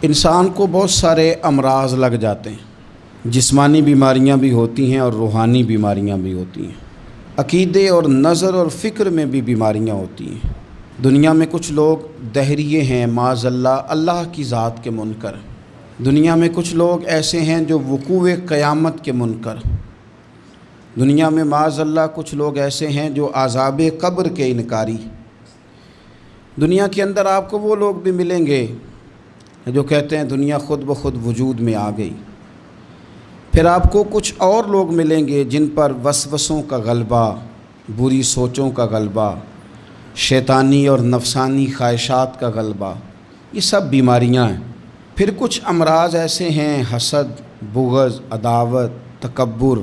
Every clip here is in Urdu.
انسان کو بہت سارے امراض لگ جاتے ہیں، جسمانی بیماریاں بھی ہوتی ہیں اور روحانی بیماریاں بھی ہوتی ہیں، عقیدے اور نظر اور فکر میں بھی بیماریاں ہوتی ہیں۔ دنیا میں کچھ لوگ دہریے ہیں، معاذ اللہ کی ذات کے منکر۔ دنیا میں کچھ لوگ ایسے ہیں جو وقوع قیامت کے منکر۔ دنیا میں معاذ اللہ کچھ لوگ ایسے ہیں جو عذاب قبر کے انکاری۔ دنیا کے اندر آپ کو وہ لوگ بھی ملیں گے جو کہتے ہیں دنیا خود بخود وجود میں آ گئی۔ پھر آپ کو کچھ اور لوگ ملیں گے جن پر وسوسوں کا غلبہ، بری سوچوں کا غلبہ، شیطانی اور نفسانی خواہشات کا غلبہ، یہ سب بیماریاں ہیں۔ پھر کچھ امراض ایسے ہیں، حسد، بغض، عداوت، تکبر،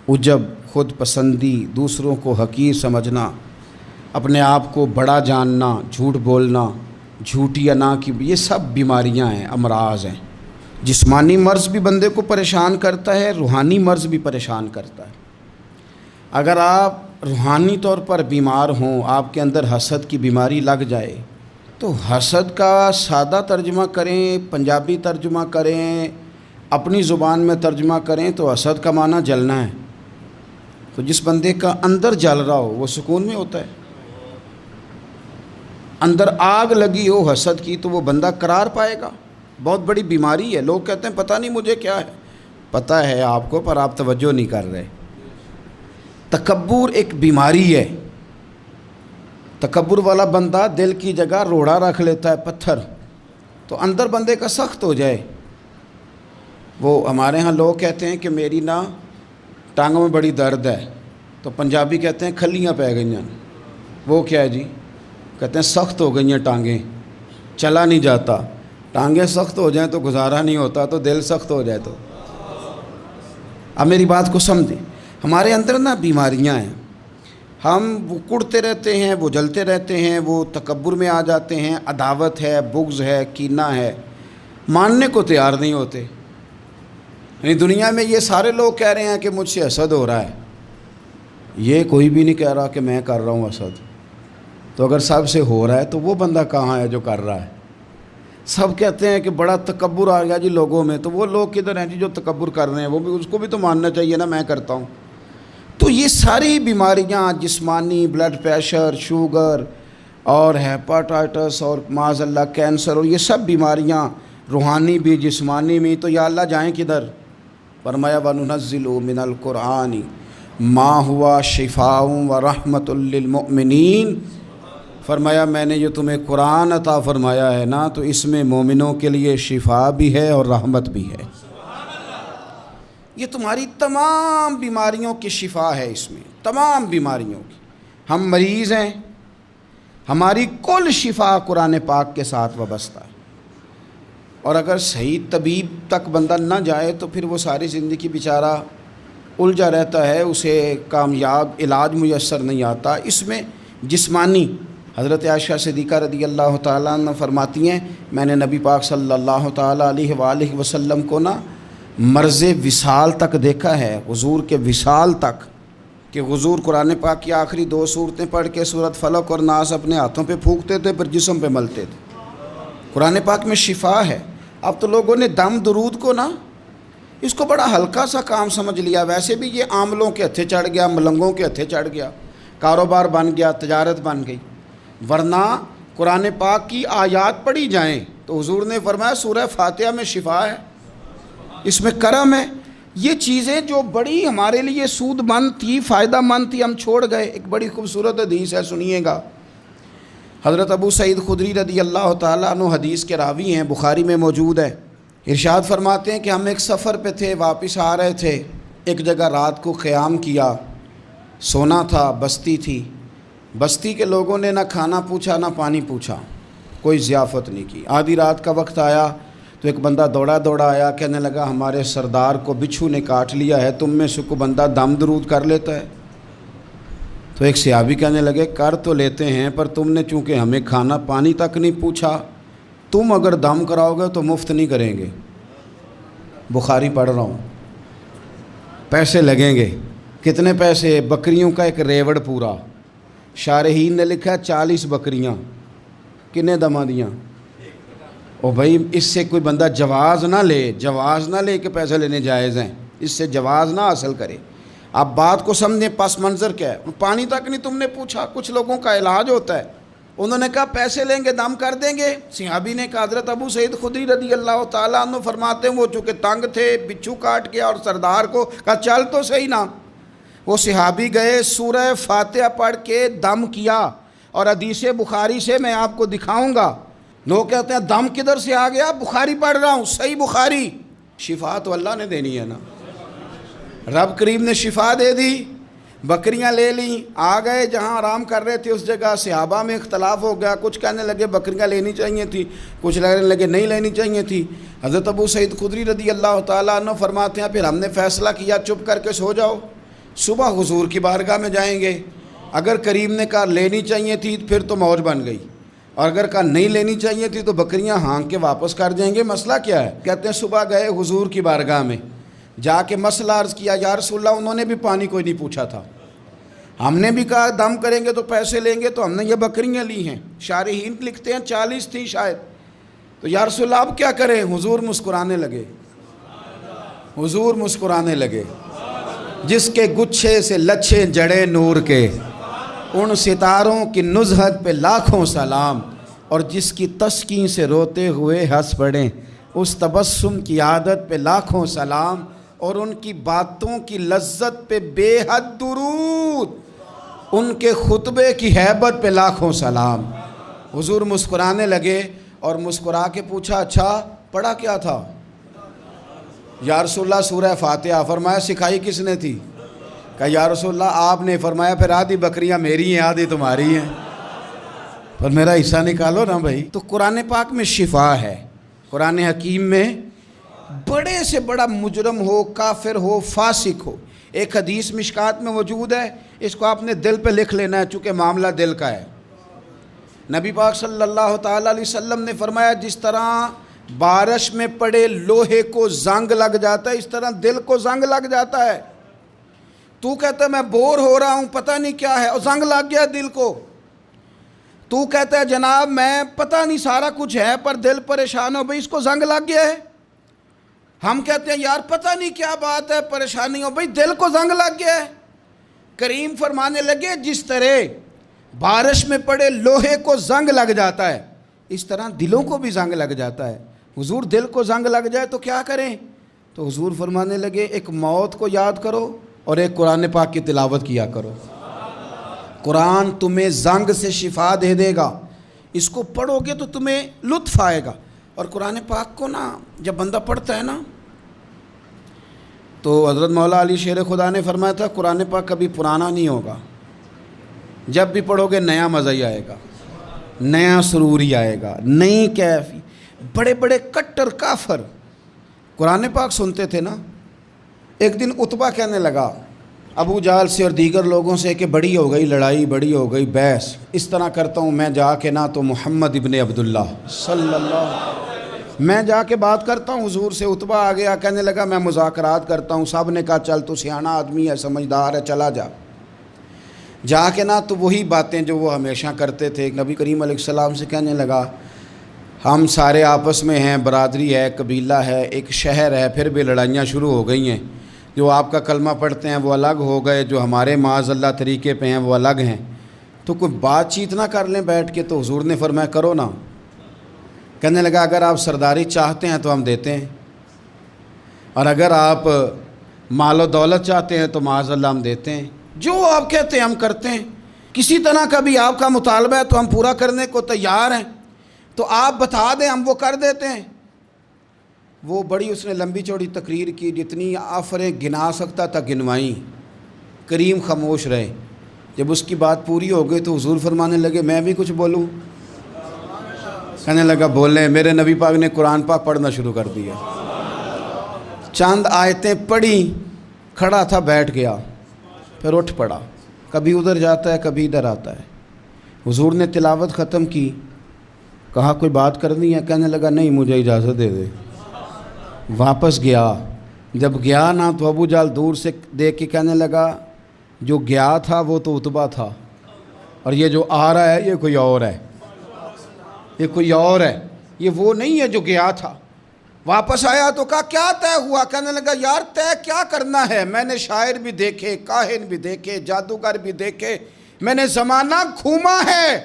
عجب، خود پسندی، دوسروں کو حقیر سمجھنا، اپنے آپ کو بڑا جاننا، جھوٹ بولنا، جھوٹی انا کی، یہ سب بیماریاں ہیں، امراض ہیں۔ جسمانی مرض بھی بندے کو پریشان کرتا ہے، روحانی مرض بھی پریشان کرتا ہے۔ اگر آپ روحانی طور پر بیمار ہوں، آپ کے اندر حسد کی بیماری لگ جائے تو حسد کا سادہ ترجمہ کریں، پنجابی ترجمہ کریں، اپنی زبان میں ترجمہ کریں تو حسد کا معنی جلنا ہے۔ تو جس بندے کا اندر جل رہا ہو وہ سکون میں ہوتا ہے۔ اندر آگ لگی ہو حسد کی تو وہ بندہ قرار پائے گا۔ بہت بڑی بیماری ہے۔ لوگ کہتے ہیں پتہ نہیں مجھے کیا ہے، پتہ ہے آپ کو پر آپ توجہ نہیں کر رہے۔ تکبر ایک بیماری ہے۔ تکبر والا بندہ دل کی جگہ روڑا رکھ لیتا ہے، پتھر، تو اندر بندے کا سخت ہو جائے۔ وہ ہمارے ہاں لوگ کہتے ہیں کہ میری نا ٹانگوں میں بڑی درد ہے، تو پنجابی کہتے ہیں کھلیاں پہ گئی ہیں۔ وہ کیا ہے جی؟ کہتے ہیں سخت ہو گئی ہیں ٹانگیں، چلا نہیں جاتا۔ ٹانگیں سخت ہو جائیں تو گزارا نہیں ہوتا، تو دل سخت ہو جائے تو۔ اب میری بات کو سمجھیں، ہمارے اندر نا بیماریاں ہیں، ہم وہ کڑتے رہتے ہیں، وہ جلتے رہتے ہیں، وہ تکبر میں آ جاتے ہیں، عداوت ہے، بغض ہے، کینہ ہے، ماننے کو تیار نہیں ہوتے۔ یعنی دنیا میں یہ سارے لوگ کہہ رہے ہیں کہ مجھ سے حسد ہو رہا ہے، یہ کوئی بھی نہیں کہہ رہا کہ میں کر رہا ہوں حسد۔ تو اگر سب سے ہو رہا ہے تو وہ بندہ کہاں ہے جو کر رہا ہے؟ سب کہتے ہیں کہ بڑا تکبر آ گیا جی لوگوں میں، تو وہ لوگ کدھر ہیں جی جو تکبر کر رہے ہیں؟ وہ بھی، اس کو بھی تو ماننا چاہیے نا میں کرتا ہوں۔ تو یہ ساری بیماریاں، جسمانی، بلڈ پریشر، شوگر اور ہیپاٹائٹس اور معاذ اللہ کینسر، اور یہ سب بیماریاں روحانی بھی جسمانی بھی، تو یا اللہ جائیں کدھر؟ فرمایا وَنُنَزِّلُ مِنَ الْقُرْآنِ مَا هُوَ شِفَاءٌ وَرَحْمَةٌ لِّلْمُؤْمِنِينَ۔ فرمایا میں نے جو تمہیں قرآن عطا فرمایا ہے نا، تو اس میں مومنوں کے لیے شفا بھی ہے اور رحمت بھی ہے۔ یہ تمہاری تمام بیماریوں کی شفا ہے، اس میں تمام بیماریوں کی۔ ہم مریض ہیں، ہماری کل شفا قرآن پاک کے ساتھ وابستہ ہے، اور اگر صحیح طبیب تک بندہ نہ جائے تو پھر وہ ساری زندگی بیچارہ الجھا رہتا ہے، اسے کامیاب علاج میسر نہیں آتا۔ اس میں جسمانی، حضرت عائشہ صدیقہ رضی اللہ تعالیٰ عنہ فرماتی ہیں میں نے نبی پاک صلی اللہ تعالیٰ علیہ وآلہ وسلم کو نا مرض وصال تک دیکھا ہے، حضور کے وصال تک، کہ حضور قرآن پاک کی آخری 2 سورتیں پڑھ کے سورۃ فلق اور ناس اپنے ہاتھوں پہ پھونکتے تھے، پھر جسم پہ ملتے تھے۔ قرآن پاک میں شفا ہے۔ اب تو لوگوں نے دم درود کو نا اس کو بڑا ہلکا سا کام سمجھ لیا۔ ویسے بھی یہ عاملوں کے ہتھے چڑھ گیا، ملنگوں کے ہتھے چڑھ گیا، کاروبار بن گیا، تجارت بن گئی۔ ورنہ قرآن پاک کی آیات پڑھی جائیں تو حضور نے فرمایا سورہ فاتحہ میں شفا ہے، اس میں کرم ہے۔ یہ چیزیں جو بڑی ہمارے لیے سود مند تھی، فائدہ مند تھی، ہم چھوڑ گئے۔ ایک بڑی خوبصورت حدیث ہے، سنیے گا۔ حضرت ابو سعید خدری رضی اللہ تعالیٰ عنہ حدیث کے راوی ہیں، بخاری میں موجود ہے۔ ارشاد فرماتے ہیں کہ ہم ایک سفر پہ تھے، واپس آ رہے تھے، ایک جگہ رات کو قیام کیا، سونا تھا، بستی تھی۔ بستی کے لوگوں نے نہ کھانا پوچھا نہ پانی پوچھا، کوئی ضیافت نہیں کی۔ آدھی رات کا وقت آیا تو ایک بندہ دوڑا دوڑا آیا، کہنے لگا ہمارے سردار کو بچھو نے کاٹ لیا ہے، تم میں سے کوئی بندہ دم درود کر لیتا ہے؟ تو ایک صحابی کہنے لگے کر تو لیتے ہیں، پر تم نے چونکہ ہمیں کھانا پانی تک نہیں پوچھا، تم اگر دم کراؤ گے تو مفت نہیں کریں گے۔ بخاری پڑھ رہا ہوں، پیسے لگیں گے۔ کتنے پیسے؟ بکریوں کا ایک ریوڑ پورا۔ شارحین نے لکھا 40 بکریاں۔ کنے دما دیاں؟ او بھائی اس سے کوئی بندہ جواز نہ لے کہ پیسے لینے جائز ہیں، اس سے جواز نہ حاصل کرے۔ آپ بات کو سمجھیں، پس منظر کیا ہے؟ پانی تک نہیں تم نے پوچھا۔ کچھ لوگوں کا علاج ہوتا ہے، انہوں نے کہا پیسے لیں گے دم کر دیں گے۔ صحابی نے کہا، حضرت ابو سعید خدری رضی اللہ تعالیٰ عنہ فرماتے ہیں وہ چونکہ تنگ تھے، بچھو کاٹ گیا اور سردار کو کہا چل تو صحیح نا۔ وہ صحابی گئے، سورہ فاتحہ پڑھ کے دم کیا، اور حدیث بخاری سے میں آپ کو دکھاؤں گا۔ لوگ کہتے ہیں دم کدھر سے آ گیا؟ بخاری پڑھ رہا ہوں، صحیح بخاری۔ شفا تو اللہ نے دینی ہے نا، رب کریم نے شفا دے دی۔ بکریاں لے لیں، آ گئے جہاں آرام کر رہے تھے اس جگہ، صحابہ میں اختلاف ہو گیا، کچھ کہنے لگے بکریاں لینی چاہیے تھی، کچھ کہنے لگے نہیں لینی چاہیے تھی۔ حضرت ابو سعید خدری رضی اللہ تعالیٰ عنہ فرماتے ہیں پھر ہم نے فیصلہ کیا چپ کر کے سو جاؤ، صبح حضور کی بارگاہ میں جائیں گے۔ اگر کریم نے کہا لینی چاہیے تھی پھر تو موج بن گئی، اور اگر کہا نہیں لینی چاہیے تھی تو بکریاں ہانک کے واپس کر جائیں گے۔ مسئلہ کیا ہے؟ کہتے ہیں صبح گئے حضور کی بارگاہ میں، جا کے مسئلہ عرض کیا، یا رسول اللہ انہوں نے بھی پانی کوئی نہیں پوچھا تھا، ہم نے بھی کہا دم کریں گے تو پیسے لیں گے، تو ہم نے یہ بکریاں لی ہیں۔ شارحین لکھتے ہیں 40 تھیں شاید، تو یا رسول اللہ اب کیا کریں؟ حضور مسکرانے لگے، حضور مسکرانے لگے۔ جس کے گچھے سے لچھے جڑے نور کے، ان ستاروں کی نزہت پہ لاکھوں سلام، اور جس کی تسکین سے روتے ہوئے ہنس پڑیں، اس تبسم کی عادت پہ لاکھوں سلام، اور ان کی باتوں کی لذت پہ بے حد درود، ان کے خطبے کی ہیبت پہ لاکھوں سلام۔ حضور مسکرانے لگے اور مسکرا کے پوچھا اچھا پڑھا کیا تھا؟ یا رسول اللہ سورہ فاتحہ۔ فرمایا سکھائی کس نے تھی؟ کہا یا رسول اللہ آپ نے۔ فرمایا پھر آدھی بکریاں میری ہیں آدھی تمہاری ہیں، پر میرا حصہ نکالو نا بھائی۔ تو قرآن پاک میں شفا ہے، قرآن حکیم میں بڑے سے بڑا مجرم ہو، کافر ہو، فاسق ہو، ایک حدیث مشکات میں موجود ہے، اس کو آپ نے دل پہ لکھ لینا ہے چونکہ معاملہ دل کا ہے۔ نبی پاک صلی اللہ تعالیٰ علیہ وسلم نے فرمایا جس طرح بارش میں پڑے لوہے کو زنگ لگ جاتا ہے، اس طرح دل کو زنگ لگ جاتا ہے۔ تو کہتا ہے میں بور ہو رہا ہوں پتہ نہیں کیا ہے، اور زنگ لگ گیا دل کو۔ تو کہتا ہے جناب میں پتہ نہیں سارا کچھ ہے پر دل پریشان ہو، بھئی اس کو زنگ لگ گیا ہے۔ ہم کہتے ہیں یار پتہ نہیں کیا بات ہے، پریشانی ہو، بھئی دل کو زنگ لگ گیا ہے۔ کریم فرمانے لگے جس طرح بارش میں پڑے لوہے کو زنگ لگ جاتا ہے، اس طرح دلوں کو بھی زنگ لگ جاتا ہے۔ حضور دل کو زنگ لگ جائے تو کیا کریں؟ تو حضور فرمانے لگے ایک موت کو یاد کرو اور ایک قرآن پاک کی تلاوت کیا کرو، قرآن تمہیں زنگ سے شفا دے دے گا، اس کو پڑھو گے تو تمہیں لطف آئے گا۔ اور قرآن پاک کو نا جب بندہ پڑھتا ہے نا تو حضرت مولا علی شیر خدا نے فرمایا تھا قرآن پاک کبھی پرانا نہیں ہوگا، جب بھی پڑھو گے نیا مزہ ہی آئے گا، نیا سرور ہی آئے گا، نئی کیفی۔ بڑے بڑے کٹر کافر قرآن پاک سنتے تھے نا۔ ایک دن عتبہ کہنے لگا ابو جہل سے اور دیگر لوگوں سے کہ بڑی ہو گئی لڑائی، بڑی ہو گئی بحث، اس طرح کرتا ہوں میں جا کے نا تو محمد ابن عبداللہ صلی اللہ میں جا کے بات کرتا ہوں حضور سے۔ عتبہ آ گیا کہنے لگا میں مذاکرات کرتا ہوں، سب نے کہا چل تو سیاںہ آدمی ہے، سمجھدار ہے، چلا جا۔ جا کے نا تو وہی باتیں جو وہ ہمیشہ کرتے تھے، نبی کریم علیہ السلام سے کہنے لگا ہم سارے آپس میں ہیں، برادری ہے، قبیلہ ہے، ایک شہر ہے، پھر بھی لڑائیاں شروع ہو گئی ہیں، جو آپ کا کلمہ پڑھتے ہیں وہ الگ ہو گئے، جو ہمارے معاذ اللہ طریقے پہ ہیں وہ الگ ہیں، تو کوئی بات چیت نہ کر لیں بیٹھ کے۔ تو حضور نے فرمایا کرو نا۔ کہنے لگا اگر آپ سرداری چاہتے ہیں تو ہم دیتے ہیں، اور اگر آپ مال و دولت چاہتے ہیں تو معاذ اللہ ہم دیتے ہیں، جو آپ کہتے ہیں ہم کرتے ہیں، کسی طرح کا بھی آپ کا مطالبہ ہے تو ہم پورا کرنے کو تیار ہیں، تو آپ بتا دیں ہم وہ کر دیتے ہیں۔ وہ بڑی اس نے لمبی چوڑی تقریر کی، جتنی آفریں گنا سکتا تھا گنوائیں، کریم خاموش رہے۔ جب اس کی بات پوری ہو گئی تو حضور فرمانے لگے میں بھی کچھ بولوں؟ کہنے لگا بولیں۔ میرے نبی پاک نے قرآن پاک پڑھنا شروع کر دیا، چند آیتیں پڑھی، کھڑا تھا بیٹھ گیا، پھر اٹھ پڑا، کبھی ادھر جاتا ہے کبھی ادھر آتا ہے۔ حضور نے تلاوت ختم کی، کہا کوئی بات کرنی ہے؟ کہنے لگا نہیں مجھے اجازت دے دے۔ واپس گیا، جب گیا نا تو ابو جہل دور سے دیکھ کے کہنے لگا جو گیا تھا وہ تو عتبہ تھا، اور یہ جو آ رہا ہے یہ کوئی اور ہے، یہ کوئی اور ہے، یہ وہ نہیں ہے جو گیا تھا۔ واپس آیا تو کہا کیا طے ہوا؟ کہنے لگا یار طے کیا کرنا ہے، میں نے شاعر بھی دیکھے، کاہن بھی دیکھے، جادوگر بھی دیکھے، میں نے زمانہ گھوما ہے،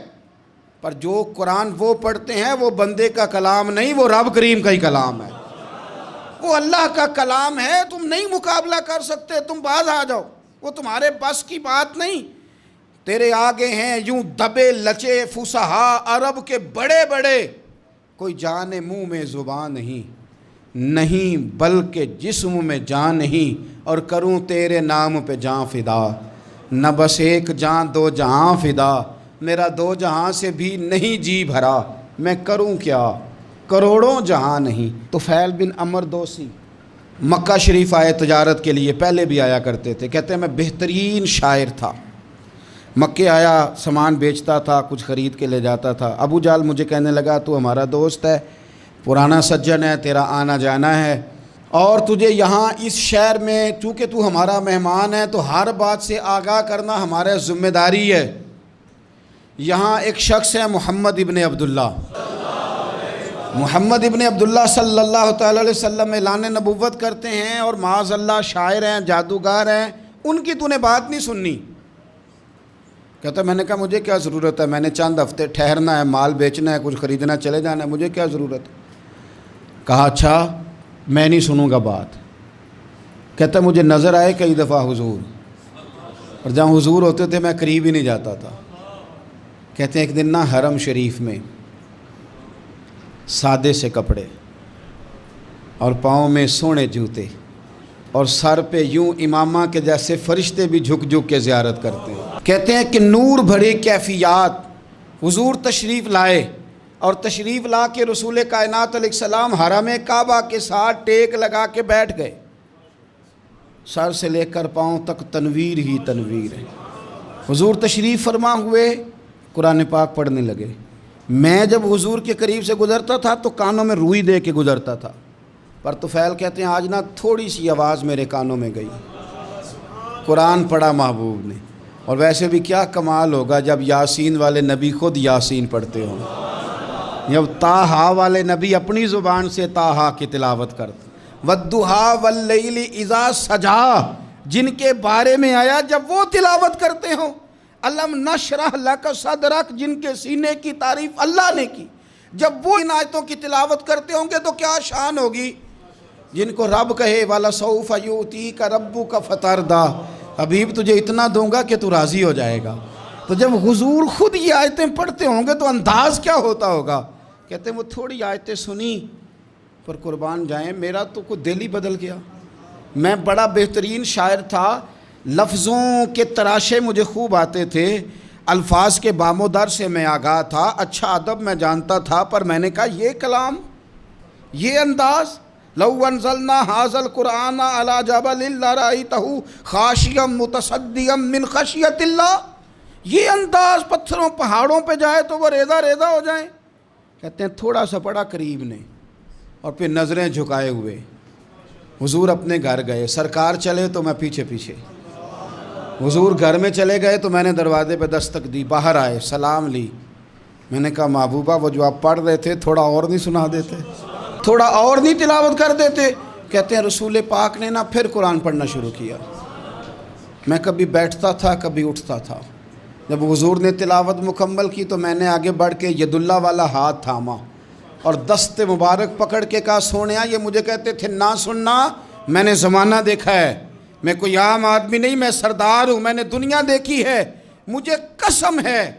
پر جو قرآن وہ پڑھتے ہیں وہ بندے کا کلام نہیں، وہ رب کریم کا ہی کلام ہے، وہ اللہ کا کلام ہے، تم نہیں مقابلہ کر سکتے، تم باز آ جاؤ، وہ تمہارے بس کی بات نہیں۔ تیرے آگے ہیں یوں دبے لچے فصحا عرب کے بڑے بڑے، کوئی جان منہ میں زبان نہیں بلکہ جسم میں جان نہیں، اور کروں تیرے نام پہ جان فدا، نہ بس ایک جان دو جہاں فدا، میرا دو جہاں سے بھی نہیں جی بھرا، میں کروں کیا کروڑوں جہاں نہیں۔ طفیل بن عمرو دوسی مکہ شریف آئے تجارت کے لیے، پہلے بھی آیا کرتے تھے، کہتے ہیں میں بہترین شاعر تھا، مکے آیا سامان بیچتا تھا، کچھ خرید کے لے جاتا تھا۔ ابو جہل مجھے کہنے لگا تو ہمارا دوست ہے، پرانا سجن ہے، تیرا آنا جانا ہے، اور تجھے یہاں اس شہر میں چونکہ تو ہمارا مہمان ہے تو ہر بات سے آگاہ کرنا ہمارے ذمہ داری ہے۔ یہاں ایک شخص ہے محمد ابن عبداللہ، محمد ابن عبداللہ صلی اللہ تعالی علیہ وسلم اعلان نبوت کرتے ہیں، اور معاذ اللہ شاعر ہیں، جادوگر ہیں، ان کی تو نے بات نہیں سننی۔ کہتا میں نے کہا مجھے کیا ضرورت ہے، میں نے چند ہفتے ٹھہرنا ہے، مال بیچنا ہے، کچھ خریدنا، چلے جانا ہے، مجھے کیا ضرورت ہے؟ کہا اچھا میں نہیں سنوں گا بات۔ کہتا مجھے نظر آئے کئی دفعہ حضور، اور جہاں حضور ہوتے تھے میں قریب ہی نہیں جاتا تھا۔ کہتے ہیں ایک دن نا حرم شریف میں سادے سے کپڑے اور پاؤں میں سونے جوتے اور سر پہ یوں امامہ کے جیسے فرشتے بھی جھک جھک کے زیارت کرتے ہیں۔ کہتے ہیں کہ نور بھری کیفیات حضور تشریف لائے، اور تشریف لا کے رسول کائنات علیہ السلام حرم کعبہ کے ساتھ ٹیک لگا کے بیٹھ گئے، سر سے لے کر پاؤں تک تنویر ہی تنویر ہے۔ حضور تشریف فرما ہوئے، قرآن پاک پڑھنے لگے۔ میں جب حضور کے قریب سے گزرتا تھا تو کانوں میں روئی دے کے گزرتا تھا، پر طفیل کہتے ہیں آج نا تھوڑی سی آواز میرے کانوں میں گئی، قرآن پڑھا محبوب نے۔ اور ویسے بھی کیا کمال ہوگا جب یاسین والے نبی خود یاسین پڑھتے ہوں، جب طٰہٰ والے نبی اپنی زبان سے طٰہٰ کی تلاوت کرتے، وَالضُّحَىٰ وَاللَّيْلِ اِذَا سَجَىٰ جن کے بارے میں آیا جب وہ تلاوت کرتے ہوں، الم نشرح لک صدرک جن کے سینے کی تعریف اللہ نے کی، جب وہ ان آیتوں کی تلاوت کرتے ہوں گے تو کیا شان ہوگی۔ جن کو رب کہے وَلَسَوْفَ يُؤْتِيكَ رَبُّكَ فَتَرْضَىٰ حبیب تجھے اتنا دوں گا کہ تو راضی ہو جائے گا، تو جب حضور خود یہ آیتیں پڑھتے ہوں گے تو انداز کیا ہوتا ہوگا۔ کہتے ہیں وہ تھوڑی آیتیں سنی پر قربان جائیں میرا تو کوئی دل ہی بدل گیا۔ میں بڑا بہترین شاعر تھا، لفظوں کے تراشے مجھے خوب آتے تھے، الفاظ کے بام و در سے میں آگاہ تھا، اچھا ادب میں جانتا تھا، پر میں نے کہا یہ کلام، یہ انداز، لو انزلنا هذا القرآن على جبل لرأيته خاشعا متصدعا من خشیۃ اللہ، یہ انداز پتھروں پہاڑوں پہ جائے تو وہ ریزہ ریزہ ہو جائیں۔ کہتے ہیں تھوڑا سا پڑا قریب نے، اور پھر نظریں جھکائے ہوئے حضور اپنے گھر گئے، سرکار چلے تو میں پیچھے پیچھے، حضور گھر میں چلے گئے تو میں نے دروازے پہ دستک دی، باہر آئے، سلام لی، میں نے کہا محبوبہ وہ جو آپ پڑھ رہے تھے تھوڑا اور نہیں سنا دیتے، تھوڑا اور نہیں تلاوت کر دیتے؟ کہتے ہیں رسول پاک نے نا پھر قرآن پڑھنا شروع کیا، میں کبھی بیٹھتا تھا کبھی اٹھتا تھا، جب حضور نے تلاوت مکمل کی تو میں نے آگے بڑھ کے ید اللہ والا ہاتھ تھاما اور دست مبارک پکڑ کے کہا سونیا، یہ مجھے کہتے تھے نہ سننا، میں نے زمانہ دیکھا ہے، میں کوئی عام آدمی نہیں، میں سردار ہوں، میں نے دنیا دیکھی ہے، مجھے قسم ہے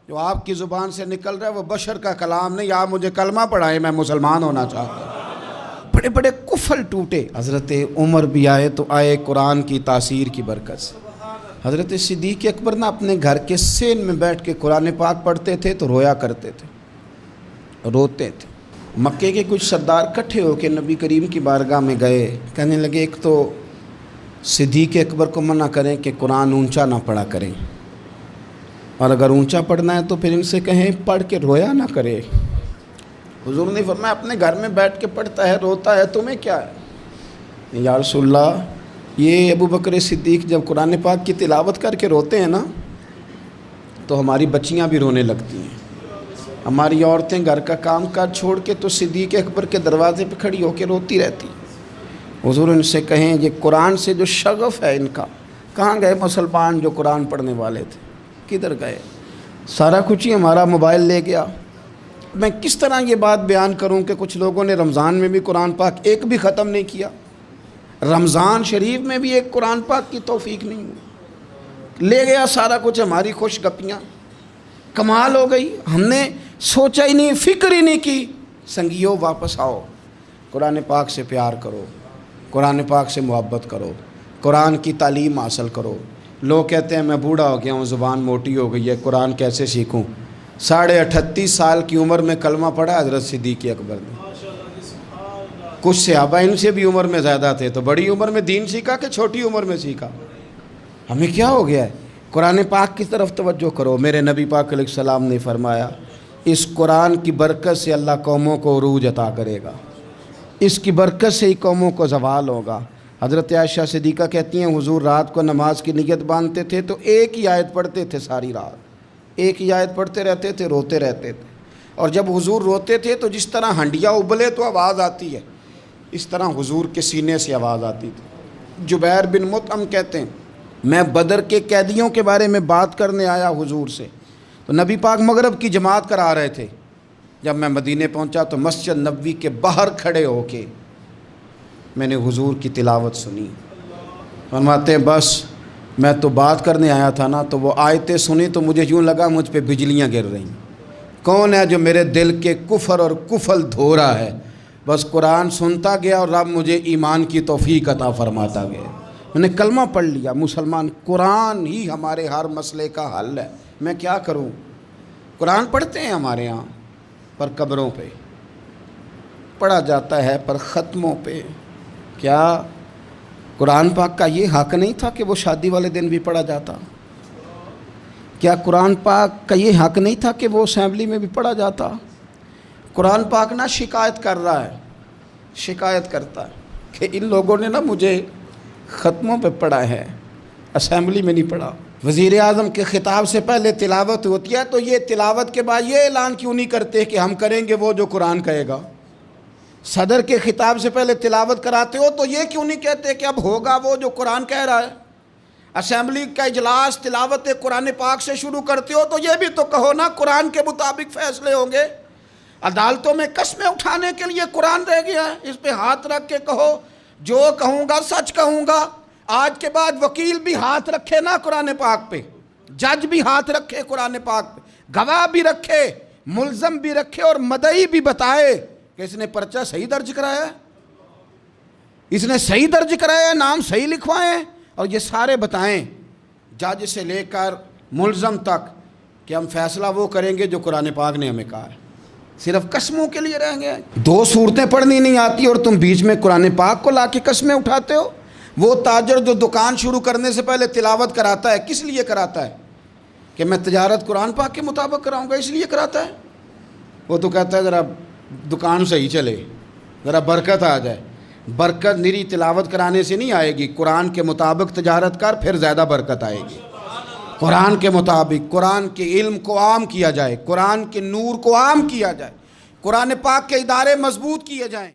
جو آپ کی زبان سے نکل رہا ہے وہ بشر کا کلام نہیں، آپ مجھے کلمہ پڑھائیں، میں مسلمان ہونا چاہتا ہوں۔ بڑے بڑے کفل ٹوٹے۔ حضرت عمر بھی آئے تو آئے قرآن کی تاثیر کی برکت سے۔ حضرت صدیق اکبر نا اپنے گھر کے سین میں بیٹھ کے قرآن پاک پڑھتے تھے تو رویا کرتے تھے، روتے تھے۔ مکے کے کچھ سردار کٹھے ہو کے نبی کریم کی بارگاہ میں گئے، کہنے لگے ایک تو صدیق اکبر کو منع کریں کہ قرآن اونچا نہ پڑھا کریں، اور اگر اونچا پڑھنا ہے تو پھر ان سے کہیں پڑھ کے رویا نہ کرے۔ حضور نے فرمایا اپنے گھر میں بیٹھ کے پڑھتا ہے، روتا ہے، تمہیں کیا ہے؟ یا رسول اللہ یہ ابو بکر صدیق جب قرآن پاک کی تلاوت کر کے روتے ہیں نا تو ہماری بچیاں بھی رونے لگتی ہیں۔ ہماری عورتیں گھر کا کام کاج چھوڑ کے تو صدیق اکبر کے دروازے پہ کھڑی ہو کے روتی رہتی. حضور ان سے کہیں یہ قرآن سے جو شغف ہے ان کا، کہاں گئے مسلمان جو قرآن پڑھنے والے تھے، کدھر گئے؟ سارا کچھ ہی ہمارا موبائل لے گیا. میں کس طرح یہ بات بیان کروں کہ کچھ لوگوں نے رمضان میں بھی قرآن پاک ایک بھی ختم نہیں کیا، رمضان شریف میں بھی ایک قرآن پاک کی توفیق نہیں ہوئی. لے گیا سارا کچھ، ہماری خوش گپیاں. کمال ہو گئی، ہم نے سوچا ہی نہیں، فکر ہی نہیں کی. سنگیو واپس آؤ، قرآن پاک سے پیار کرو، قرآن پاک سے محبت کرو، قرآن کی تعلیم حاصل کرو. لوگ کہتے ہیں میں بوڑھا ہو گیا ہوں، زبان موٹی ہو گئی ہے، قرآن کیسے سیکھوں؟ 38.5 سال کی عمر میں کلمہ پڑھا حضرت صدیق اکبر نے. کچھ صحابہ ان سے بھی عمر میں زیادہ تھے، تو بڑی عمر میں دین سیکھا کہ چھوٹی عمر میں سیکھا؟ ہمیں کیا ہو گیا ہے؟ قرآن پاک کی طرف توجہ کرو. میرے نبی پاک علیہ السلام نے فرمایا اس قرآن کی برکت سے اللہ قوموں کو عروج عطا کرے گا، اس کی برکت سے ہی قوموں کو زوال ہوگا. حضرت عائشہ صدیقہ کہتی ہیں حضور رات کو نماز کی نیت باندھتے تھے تو ایک ہی آیت پڑھتے تھے، ساری رات ایک ہی آیت پڑھتے رہتے تھے، روتے رہتے تھے. اور جب حضور روتے تھے تو جس طرح ہنڈیا ابلے تو آواز آتی ہے، اس طرح حضور کے سینے سے آواز آتی تھی. جبیر بن مطعم کہتے ہیں میں بدر کے قیدیوں کے بارے میں بات کرنے آیا حضور سے، تو نبی پاک مغرب کی جماعت کرا رہے تھے. جب میں مدینے پہنچا تو مسجد نبوی کے باہر کھڑے ہو کے میں نے حضور کی تلاوت سنی. فرماتے ہیں بس میں تو بات کرنے آیا تھا نا، تو وہ آیتیں سنی تو مجھے یوں لگا مجھ پہ بجلیاں گر رہی. کون ہے جو میرے دل کے کفر اور کفل دھو رہا ہے؟ بس قرآن سنتا گیا اور رب مجھے ایمان کی توفیق عطا فرماتا گیا. میں نے کلمہ پڑھ لیا، مسلمان. قرآن ہی ہمارے ہر مسئلے کا حل ہے. میں کیا کروں؟ قرآن پڑھتے ہیں ہمارے ہاں، پر قبروں پہ پڑھا جاتا ہے، پر ختموں پہ. کیا قرآن پاک کا یہ حق نہیں تھا کہ وہ شادی والے دن بھی پڑھا جاتا؟ کیا قرآن پاک کا یہ حق نہیں تھا کہ وہ اسمبلی میں بھی پڑھا جاتا؟ قرآن پاک نہ شکایت کر رہا ہے، شکایت کرتا ہے کہ ان لوگوں نے نا مجھے ختموں پہ پڑھا ہے، اسمبلی میں نہیں پڑھا. وزیر اعظم کے خطاب سے پہلے تلاوت ہوتی ہے تو یہ تلاوت کے بعد یہ اعلان کیوں نہیں کرتے کہ ہم کریں گے وہ جو قرآن کہے گا؟ صدر کے خطاب سے پہلے تلاوت کراتے ہو تو یہ کیوں نہیں کہتے کہ اب ہوگا وہ جو قرآن کہہ رہا ہے؟ اسمبلی کا اجلاس تلاوت قرآن پاک سے شروع کرتے ہو تو یہ بھی تو کہو نا قرآن کے مطابق فیصلے ہوں گے. عدالتوں میں قسمیں اٹھانے کے لیے قرآن رہ گیا ہے، اس پہ ہاتھ رکھ کے کہو جو کہوں گا سچ کہوں گا. آج کے بعد وکیل بھی ہاتھ رکھے نا قرآن پاک پہ، جج بھی ہاتھ رکھے قرآن پاک پہ، گواہ بھی رکھے، ملزم بھی رکھے، اور مدعی بھی بتائے کہ اس نے پرچہ صحیح درج کرایا ہے، اس نے صحیح درج کرایا ہے، نام صحیح لکھوائے ہیں، اور یہ سارے بتائیں جج سے لے کر ملزم تک کہ ہم فیصلہ وہ کریں گے جو قرآن پاک نے ہمیں کہا ہے. صرف قسموں کے لیے رہیں گے. 2 صورتیں پڑھنی نہیں آتی اور تم بیچ میں قرآن پاک کو لا کے قسمیں اٹھاتے ہو. وہ تاجر جو دکان شروع کرنے سے پہلے تلاوت کراتا ہے کس لیے کراتا ہے؟ کہ میں تجارت قرآن پاک کے مطابق کراؤں گا، اس لیے کراتا ہے. وہ تو کہتا ہے ذرا دکان صحیح چلے، ذرا برکت آ جائے. برکت نری تلاوت کرانے سے نہیں آئے گی، قرآن کے مطابق تجارت کر پھر زیادہ برکت آئے گی. قرآن کے مطابق قرآن کے علم کو عام کیا جائے، قرآن کے نور کو عام کیا جائے، قرآن پاک کے ادارے مضبوط کیے جائیں.